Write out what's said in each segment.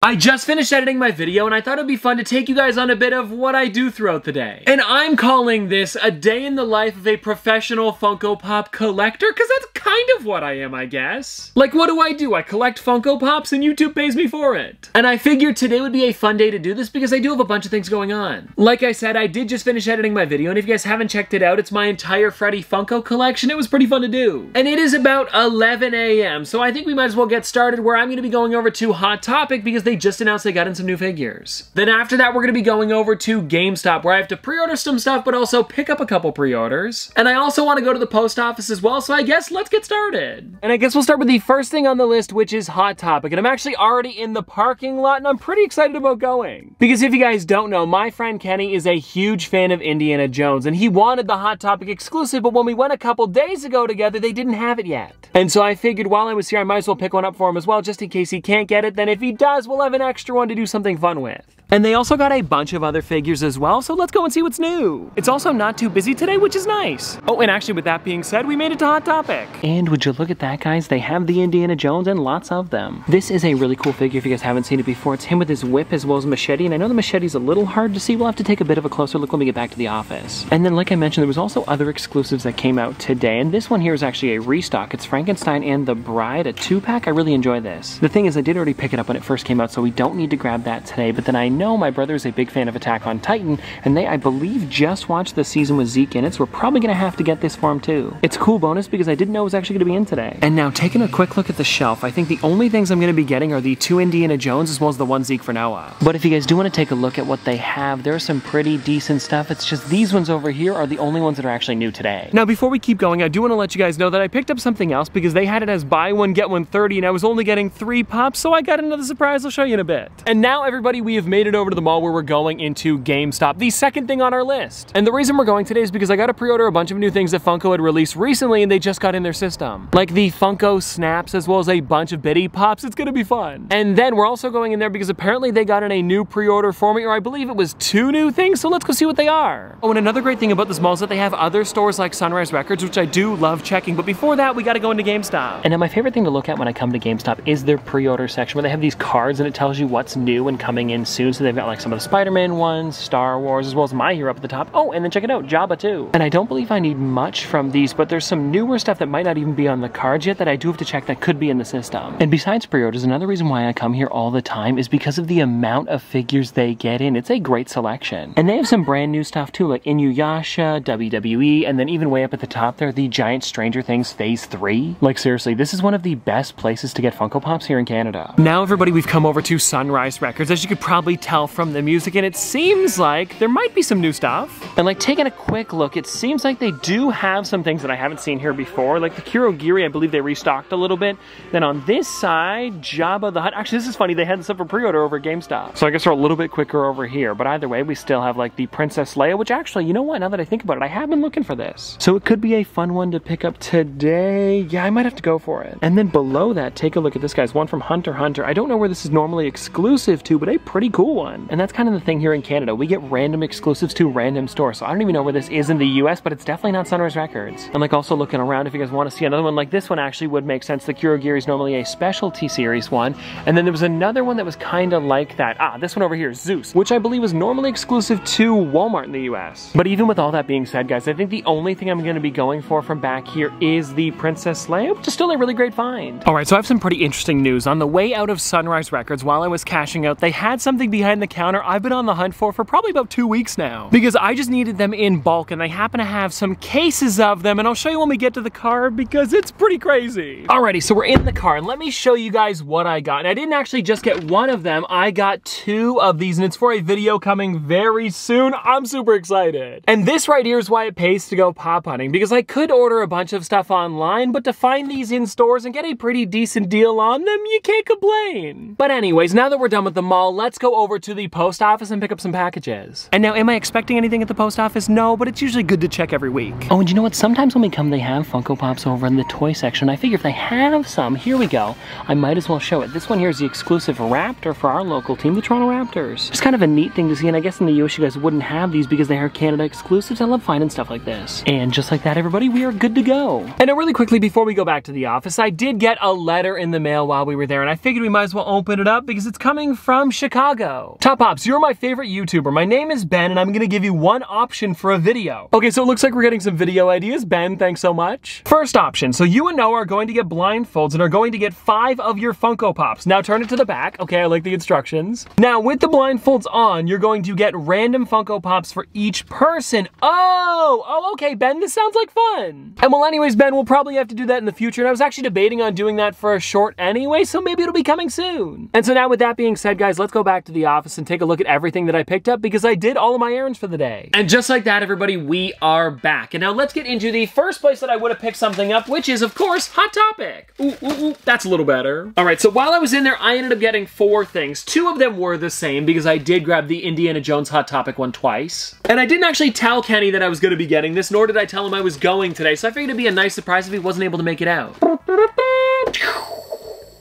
I just finished editing my video and I thought it'd be fun to take you guys on a bit of what I do throughout the day. And I'm calling this a day in the life of a professional Funko Pop collector, because that's kind of what I am, I guess. Like, what do? I collect Funko Pops and YouTube pays me for it. And I figured today would be a fun day to do this because I do have a bunch of things going on. Like I said, I did just finish editing my video, and if you guys haven't checked it out, it's my entire Freddy Funko collection. It was pretty fun to do. And it is about 11 a.m., so I think we might as well get started, where I'm going to be going over to Hot Topic because they just announced they got in some new figures. Then after that, we're going to be going over to GameStop, where I have to pre-order some stuff, but also pick up a couple pre-orders. And I also want to go to the post office as well, so I guess let's get started. And I guess we'll start with the first thing on the list, which is Hot Topic. And I'm actually already in the parking lot, and I'm pretty excited about going. Because if you guys don't know, my friend Kenny is a huge fan of Indiana Jones, and he wanted the Hot Topic exclusive, but when we went a couple days ago together, they didn't have it yet. And so I figured while I was here, I might as well pick one up for him as well, just in case he can't get it. Then if he does, we'll have an extra one to do something fun with. And they also got a bunch of other figures as well, so let's go and see what's new. It's also not too busy today, which is nice. Oh, and actually with that being said, we made it to Hot Topic. And would you look at that, guys? They have the Indiana Jones and lots of them. This is a really cool figure if you guys haven't seen it before. It's him with his whip as well as machete, and I know the machete's a little hard to see. We'll have to take a bit of a closer look when we get back to the office. And then like I mentioned, there was also other exclusives that came out today, and this one here is actually a restock. It's Frankenstein and the Bride, a 2-pack. I really enjoy this. The thing is, I did already pick it up when it first came out, so we don't need to grab that today, but then I know my brother is a big fan of Attack on Titan, and they, I believe, just watched the season with Zeke in it, so we're probably gonna have to get this for him too. It's a cool bonus because I didn't know it was actually gonna be in today. And now, taking a quick look at the shelf, I think the only things I'm gonna be getting are the 2 Indiana Jones as well as the 1 Zeke for Noah. But if you guys do want to take a look at what they have, there's some pretty decent stuff. It's just these ones over here are the only ones that are actually new today. Now, before we keep going, I do want to let you guys know that I picked up something else because they had it as buy one, get one 30, and I was only getting 3 pops, so I got another surprise I'll show you in a bit. And now, everybody, we have made it over to the mall where we're going into GameStop, the second thing on our list. And the reason we're going today is because I got to pre-order a bunch of new things that Funko had released recently and they just got in their system. Like the Funko Snaps as well as a bunch of Biddy Pops. It's gonna be fun. And then we're also going in there because apparently they got in a new pre-order for me, or I believe it was 2 new things, so let's go see what they are. Oh, and another great thing about this mall is that they have other stores like Sunrise Records, which I do love checking, but before that, we gotta go into GameStop. And now my favorite thing to look at when I come to GameStop is their pre-order section, where they have these cards and it tells you what's new and coming in soon. So they've got like some of the Spider-Man ones, Star Wars, as well as My Hero up at the top. Oh, and then check it out, Jabba too. And I don't believe I need much from these, but there's some newer stuff that might not even be on the cards yet that I do have to check that could be in the system. And besides pre-orders, another reason why I come here all the time is because of the amount of figures they get in. It's a great selection. And they have some brand new stuff too, like Inuyasha, WWE, and then even way up at the top there, the Giant Stranger Things Phase 3. Like seriously, this is one of the best places to get Funko Pops here in Canada. Now everybody, we've come over to Sunrise Records, as you could probably tell from the music, and it seems like there might be some new stuff. And like taking a quick look, it seems like they do have some things that I haven't seen here before, like the Kurogiri, I believe they restocked a little bit. Then on this side, Jabba the Hutt. Actually, this is funny, they had stuff for pre-order over at GameStop. So I guess we're a little bit quicker over here, but either way, we still have like the Princess Leia, which actually, you know what, now that I think about it, I have been looking for this. So it could be a fun one to pick up today. Yeah, I might have to go for it. And then below that, take a look at this, guys, one from Hunter x Hunter. I don't know where this is normally exclusive to, but a pretty cool one. And that's kind of the thing here in Canada. We get random exclusives to random stores. So I don't even know where this is in the US, but it's definitely not Sunrise Records. I'm like also looking around if you guys want to see another one like this one. Actually would make sense. The Kurogiri is normally a specialty series one. And then there was another one that was kind of like that. Ah, this one over here, Zeus, which I believe was normally exclusive to Walmart in the US. But even with all that being said, guys, I think the only thing I'm going to be going for from back here is the Princess Leia, which is still a really great find. All right, so I have some pretty interesting news. On the way out of Sunrise Records, while I was cashing out, they had something behind the counter I've been on the hunt for probably about 2 weeks now, because I just needed them in bulk, and they happen to have some cases of them, and I'll show you when we get to the car because it's pretty crazy. Alrighty, so we're in the car, and let me show you guys what I got. And I didn't actually just get one of them, I got 2 of these, and it's for a video coming very soon. I'm super excited. And this right here is why it pays to go pop hunting, because I could order a bunch of stuff online, but to find these in stores and get a pretty decent deal on them, you can't complain. But anyways, now that we're done with the mall, let's go over over to the post office and pick up some packages. And now, am I expecting anything at the post office? No, but it's usually good to check every week. Oh, and you know what? Sometimes when we come, they have Funko Pops over in the toy section. I figure if they have some, here we go, I might as well show it. This one here is the exclusive Raptor for our local team, the Toronto Raptors. It's kind of a neat thing to see, and I guess in the US you guys wouldn't have these because they are Canada exclusives. I love finding stuff like this. And just like that, everybody, we are good to go. And now really quickly, before we go back to the office, I did get a letter in the mail while we were there, and I figured we might as well open it up because it's coming from Chicago. Top Pops, you're my favorite YouTuber. My name is Ben, and I'm gonna give you one option for a video. Okay, so it looks like we're getting some video ideas. Ben, thanks so much. First option, so you and Noah are going to get blindfolds and are going to get 5 of your Funko Pops. Now turn it to the back. Okay, I like the instructions. Now with the blindfolds on, you're going to get random Funko Pops for each person. Oh, okay, Ben, this sounds like fun. And well, anyways, Ben, we'll probably have to do that in the future, and I was actually debating on doing that for a short anyway, so maybe it'll be coming soon. And so now with that being said, guys, let's go back to the office and take a look at everything that I picked up because I did all of my errands for the day. And just like that, everybody, we are back. And now let's get into the first place that I would have picked something up, which is, of course, Hot Topic. Ooh, that's a little better. All right, so while I was in there, I ended up getting 4 things. 2 of them were the same because I did grab the Indiana Jones Hot Topic one twice. And I didn't actually tell Kenny that I was going to be getting this, nor did I tell him I was going today, so I figured it'd be a nice surprise if he wasn't able to make it out.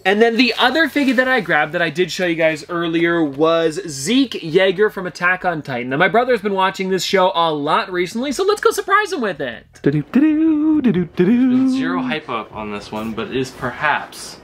And then the other figure that I grabbed that I did show you guys earlier was Zeke Yeager from Attack on Titan. Now my brother's been watching this show a lot recently, so let's go surprise him with it. There's been zero hype up on this one, but it is perhaps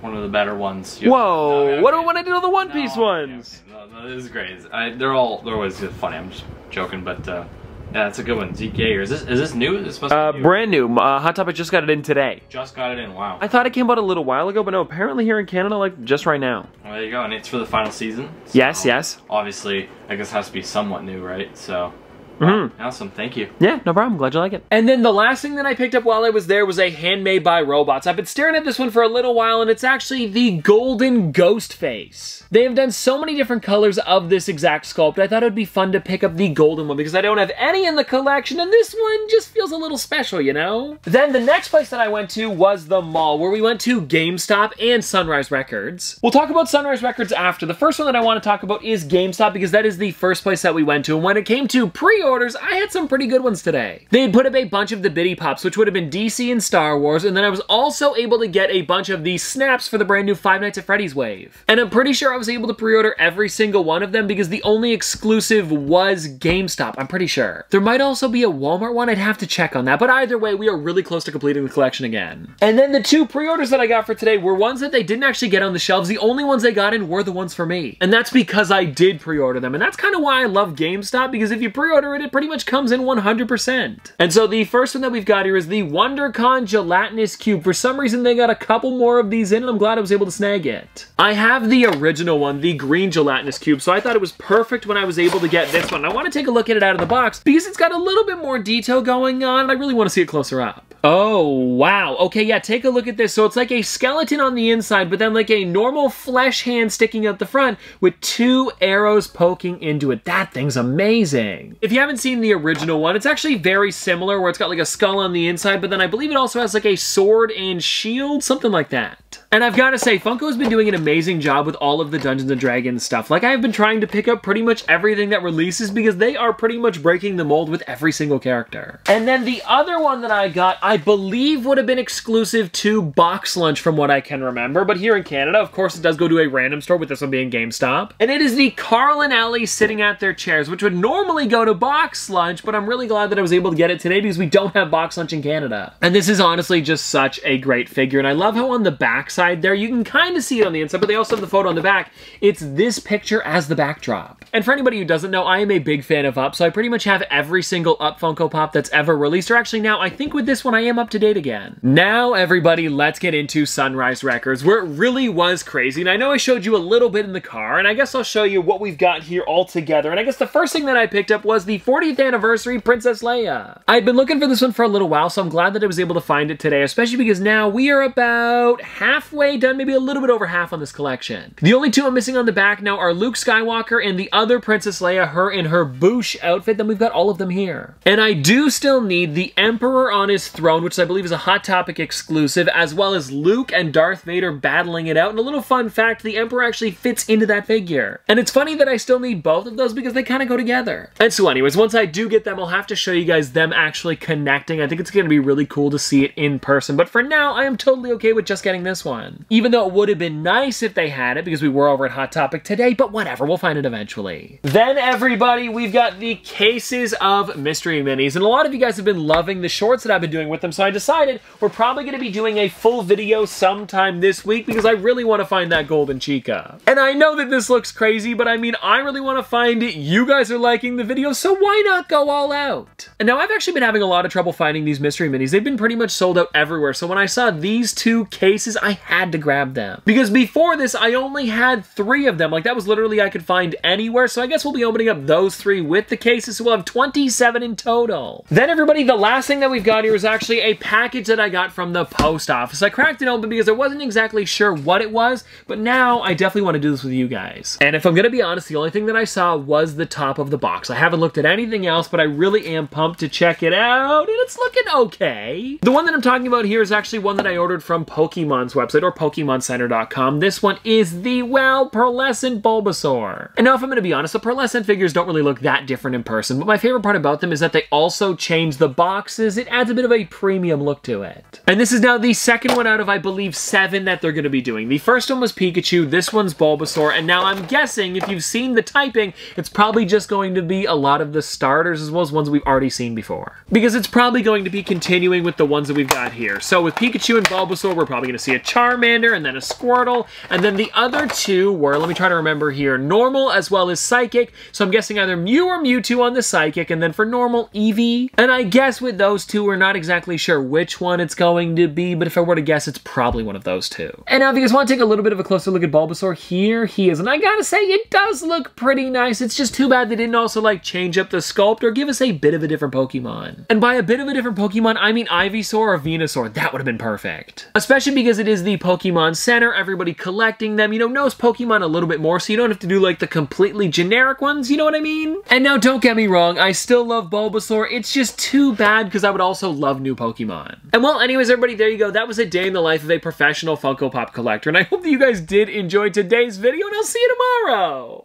one of the better ones. Whoa, what do I do with the One Piece ones? No, this is great. They're always funny. I'm just joking, but yeah, that's a good one. Zeke Yeager. Is this new? Is this supposed to be new? Brand new. Hot Topic just got it in today. Just got it in. Wow. I thought it came out a little while ago, but no, apparently here in Canada, like just right now. Well, there you go, and it's for the final season. So yes. Obviously, I guess it has to be somewhat new, right? So. Awesome, thank you. Yeah, no problem. Glad you like it. And then the last thing that I picked up while I was there was a Handmade by Robots. I've been staring at this one for a little while, and it's actually the Golden Ghost Face. They have done so many different colors of this exact sculpt. I thought it would be fun to pick up the golden one because I don't have any in the collection, and this one just feels a little special, you know? Then the next place that I went to was the mall, where we went to GameStop and Sunrise Records. We'll talk about Sunrise Records after. The first one that I want to talk about is GameStop because that is the first place that we went to, and when it came to pre-orders, I had some pretty good ones today. They had put up a bunch of the Bitty Pops, which would have been DC and Star Wars, and then I was also able to get a bunch of the snaps for the brand new Five Nights at Freddy's wave. And I'm pretty sure I was able to pre-order every single one of them because the only exclusive was GameStop, I'm pretty sure. There might also be a Walmart one, I'd have to check on that, but either way, we are really close to completing the collection again. And then the 2 pre-orders that I got for today were ones that they didn't actually get on the shelves. The only ones they got in were the ones for me. And that's because I did pre-order them, and that's kind of why I love GameStop, because if you pre-order it, it pretty much comes in 100%. And so the first one that we've got here is the WonderCon Gelatinous Cube. For some reason, they got a couple more of these in, and I'm glad I was able to snag it. I have the original one, the green Gelatinous Cube, so I thought it was perfect when I was able to get this one. I want to take a look at it out of the box because it's got a little bit more detail going on, and I really want to see it closer up. Oh, wow. Okay, yeah, take a look at this. So it's like a skeleton on the inside, but then like a normal flesh hand sticking out the front with 2 arrows poking into it. That thing's amazing. If you haven't seen the original one, it's actually very similar, where it's got like a skull on the inside, but then I believe it also has like a sword and shield, something like that. And I've got to say, Funko's been doing an amazing job with all of the Dungeons & Dragons stuff. Like, I've been trying to pick up pretty much everything that releases because they are pretty much breaking the mold with every single character. And then the other one that I got, I believe would have been exclusive to Box Lunch from what I can remember, but here in Canada, of course, it does go to a random store, with this one being GameStop. And it is the Carl and Ellie sitting at their chairs, which would normally go to Box Lunch, but I'm really glad that I was able to get it today because we don't have Box Lunch in Canada. And this is honestly just such a great figure, and I love how on the back side there, you can kind of see it on the inside, but they also have the photo on the back. It's this picture as the backdrop. And for anybody who doesn't know, I am a big fan of Up, so I pretty much have every single Up Funko Pop that's ever released, or actually now, I think with this one, I am up to date again. Now, everybody, let's get into Sunrise Records, where it really was crazy, and I know I showed you a little bit in the car, and I guess I'll show you what we've got here all together, and I guess the first thing that I picked up was the 40th anniversary Princess Leia. I'd been looking for this one for a little while, so I'm glad that I was able to find it today, especially because now we are about halfway done, maybe a little bit over half on this collection. The only 2 I'm missing on the back now are Luke Skywalker and the other other Princess Leia, her in her Boushh outfit, then we've got all of them here. And I do still need the Emperor on his throne, which I believe is a Hot Topic exclusive, as well as Luke and Darth Vader battling it out. And a little fun fact, the Emperor actually fits into that figure. And it's funny that I still need both of those because they kind of go together. And so anyways, once I do get them, I'll have to show you guys them actually connecting. I think it's going to be really cool to see it in person. But for now, I am totally okay with just getting this one. Even though it would have been nice if they had it because we were over at Hot Topic today, but whatever, we'll find it eventually. Then everybody, we've got the cases of Mystery Minis. And a lot of you guys have been loving the shorts that I've been doing with them, so I decided we're probably going to be doing a full video sometime this week because I really want to find that Golden Chica. And I know that this looks crazy, but I mean, I really want to find it. You guys are liking the video, so why not go all out? And now I've actually been having a lot of trouble finding these Mystery Minis. They've been pretty much sold out everywhere, so when I saw these two cases, I had to grab them. Because before this, I only had 3 of them. Like, that was literally I could find anywhere, so I guess we'll be opening up those 3 with the cases, so we'll have 27 in total. Then everybody, the last thing that we've got here is actually a package that I got from the post office. I cracked it open because I wasn't exactly sure what it was, but now I definitely want to do this with you guys. And if I'm gonna be honest, the only thing that I saw was the top of the box. I haven't looked at anything else, but I really am pumped to check it out, and it's looking okay. The one that I'm talking about here is actually one that I ordered from Pokemon's website, or PokemonCenter.com. This one is the, well, Pearlescent Bulbasaur. And now if I'm gonna be honest, the Pearlescent figures don't really look that different in person, but my favorite part about them is that they also change the boxes. It adds a bit of a premium look to it. And this is now the second one out of, I believe, 7 that they're gonna be doing. The first one was Pikachu, this one's Bulbasaur, and now I'm guessing, if you've seen the typing, it's probably just going to be a lot of the starters as well as ones we've already seen before. Because it's probably going to be continuing with the ones that we've got here. So with Pikachu and Bulbasaur, we're probably going to see a Charmander and then a Squirtle, and then the other 2 were, let me try to remember here, Normal as well as Psychic. So I'm guessing either Mew or Mewtwo on the Psychic, and then for Normal, Eevee. And I guess with those 2, we're not exactly sure which one it's going to be, but if I were to guess, it's probably one of those 2. And now if you guys want to take a little bit of a closer look at Bulbasaur, here he is. And I gotta say, it does look pretty nice. It's just too bad they didn't also, like, change up the sculpt or give us a bit of a different Pokemon. And by a bit of a different Pokemon, I mean Ivysaur or Venusaur. That would have been perfect. Especially because it is the Pokemon Center, everybody collecting them, you know, knows Pokemon a little bit more, so you don't have to do, like, the completely generic ones, you know what I mean? And now, don't get me wrong, I still love Bulbasaur. It's just too bad because I would also love new Pokemon. And well, anyways, everybody, there you go. That was a day in the life of a professional Funko Pop collector, and I hope that you guys did enjoy today's video, and I'll see you tomorrow!